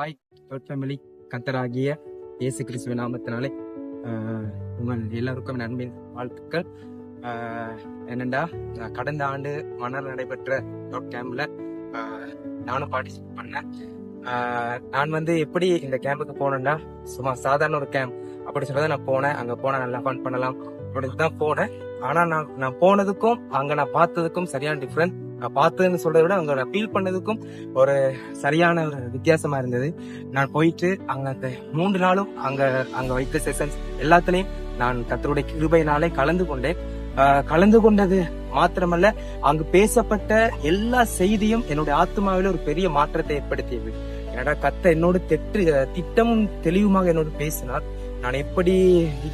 Hi family, கர்த்தராகிய இயேசு கிறிஸ்துவின் நாமத்தினாலே உங்கள் எல்லாருக்கும் நன்மை வாழ்த்துக்கள். என்னண்டா, கடந்த ஆண்டு மணல் நடைபெற்ற கேம்ப்ல நானும் பார்ட்டிசிபேட் பண்ணேன். நான் எப்படி இந்த கேம்புக்கு போனேன்டா, சும்மா சாதாரண ஒரு கேம்ப் அப்படி சொல்றத நான் போனேன். அங்க போனா நல்லா ஃபன் பண்ணலாம் அப்படின்னு தான் போனேன். ஆனா நான் போனதுக்கும் அங்க நான் பார்த்ததுக்கும் சரியான டிஃபரன்ஸ். நான் பார்த்ததுன்னு சொல்றதை விட அங்க நான் ஃபீல் பண்ணதுக்கும் ஒரு சரியான ஒரு வித்தியாசமா இருந்தது. நான் போயிட்டு அங்க அந்த 3 நாளும் அங்க வைத்த செஷன்ஸ் எல்லாத்துலயும் நான் கர்த்தருடைய கிருபையினாலே கலந்து கொண்டது மாத்திரமல்ல, அங்கு பேசப்பட்ட எல்லா செய்தியும் என்னுடைய ஆத்மாவில ஒரு பெரிய மாற்றத்தை ஏற்படுத்தியது. என்னடா, கர்த்தர் என்னோடு திட்டமும் தெளிவுமாக என்னோடு பேசினார். நான் எப்படி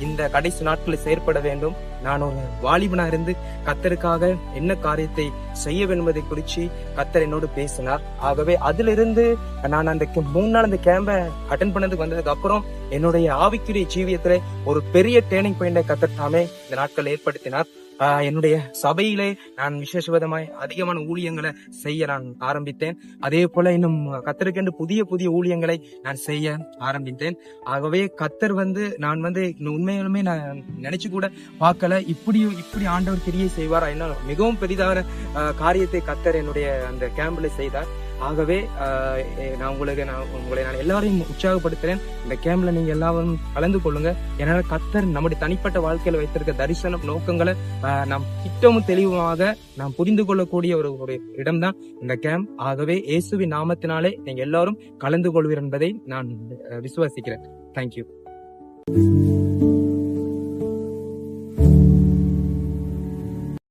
இந்த கடைசி நாட்களில் செயற்பட வேண்டும், நான் ஒரு வாலிபனா இருந்து கர்த்தருக்காக என்ன காரியத்தை செய்ய வேண்டும் என்பதை குறித்து கர்த்தர் என்னோடு பேசினார். ஆகவே அதிலிருந்து நான் அந்த 3 நாள் அந்த கேம்பை அட்டென்ட் பண்ணதுக்கு வந்ததுக்கு அப்புறம் என்னுடைய ஆவிக்குரிய ஜீவியத்துல ஒரு பெரிய டேர்னிங் பாயிண்டை கர்த்தர் தாமே இந்த நாட்கள் ஏற்படுத்தினார். என்னுடைய சபையிலே நான் விசேஷவிதமாய் அதிகமான ஊழியங்களை செய்ய நான் ஆரம்பித்தேன். அதே போல இன்னும் கர்த்தருக்கென்று புதிய ஊழியங்களை நான் செய்ய ஆரம்பித்தேன். ஆகவே கர்த்தர் நான் உண்மையிலுமே நான் நினைச்சு கூட பார்க்கல, இப்படி ஆண்டவர் கிரியை செய்வாரா, என்ன மிகவும் பெரிதான காரியத்தை கர்த்தர் என்னுடைய அந்த கேம்ப்ல செய்தார். ஆகவே உங்களை நான் எல்லாரையும் உற்சாகப்படுத்துறேன். இந்த கேம்ப்ல நீங்க எல்லாரும் கலந்து கொள்ளுங்க. ஏன்னா கர்த்தர் நம்முடைய தனிப்பட்ட வாழ்க்கையில வைத்திருக்க தரிசனம் நோக்கங்களை நாம் திட்டமும் தெளிவாக நாம் புரிந்து கொள்ளக்கூடிய ஒரு இடம் தான் இந்த கேம்ப். ஆகவே இயேசுவின் நாமத்தினாலே நீங்க எல்லாரும் கலந்து கொள்வீர் என்பதை நான் விசுவாசிக்கிறேன். தேங்க்யூ.